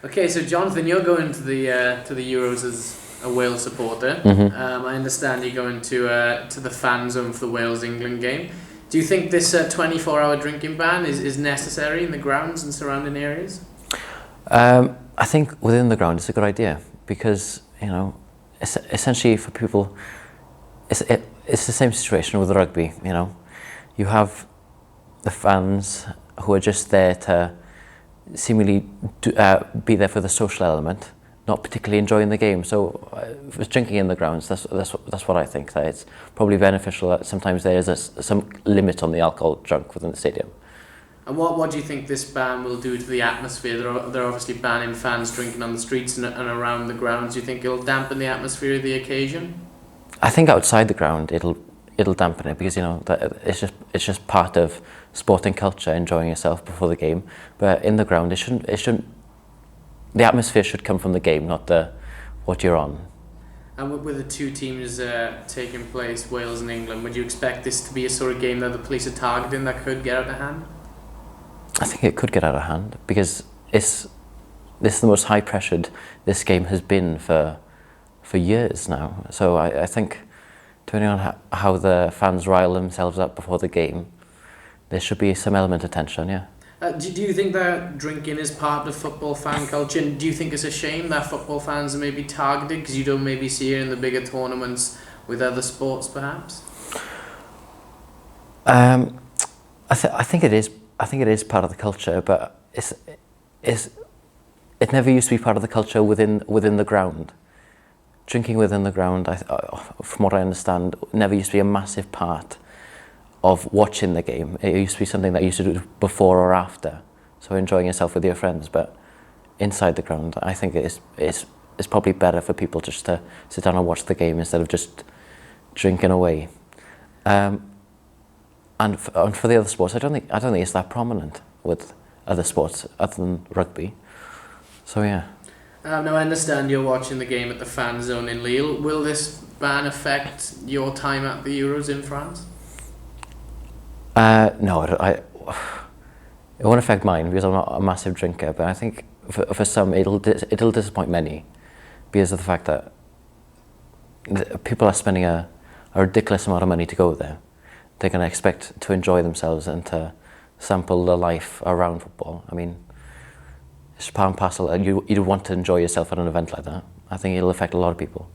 Okay, so Jonathan, you're going to the Euros as a Wales supporter. I understand you're going to the fan zone for the Wales-England game. Do you think this 24-hour drinking ban is necessary in the grounds and surrounding areas? I think within the ground it's a good idea because, essentially for people, it's the same situation with rugby, You have the fans who are just there to seemingly be there for the social element, not particularly enjoying the game. So with drinking in the grounds, that's what I think, that it's probably beneficial that sometimes there is some limit on the alcohol drunk within the stadium. And what do you think this ban will do to the atmosphere? They're obviously banning fans drinking on the streets and around the grounds. Do you think it'll dampen the atmosphere of the occasion? I think outside the ground it'll dampen it because that it's just part of sporting culture, enjoying yourself before the game. But in the ground, it shouldn't. The atmosphere should come from the game, not what you're on. And with the two teams taking place, Wales and England, would you expect this to be a sort of game that the police are targeting that could get out of hand? I think it could get out of hand because this is the most high-pressured this game has been for years now. So I think, depending on how the fans rile themselves up before the game, there should be some element of tension, yeah. Do you think that drinking is part of football fan culture? And do you think it's a shame that football fans are maybe targeted because you don't maybe see it in the bigger tournaments with other sports, perhaps? I think it is. I think it is part of the culture, but it never used to be part of the culture within the ground. Drinking within the ground, from what I understand, never used to be a massive part of watching the game. It used to be something that you used to do before or after, so enjoying yourself with your friends. But inside the ground, I think it's probably better for people just to sit down and watch the game instead of just drinking away. And for the other sports, I don't think it's that prominent with other sports other than rugby. So yeah. Now I understand you're watching the game at the fan zone in Lille. Will this ban affect your time at the Euros in France? No, it won't affect mine because I'm not a massive drinker. But I think for some it'll disappoint many because of the fact that people are spending a ridiculous amount of money to go there. They're going to expect to enjoy themselves and to sample the life around football. I mean, it's part and parcel. You'd want to enjoy yourself at an event like that. I think it'll affect a lot of people.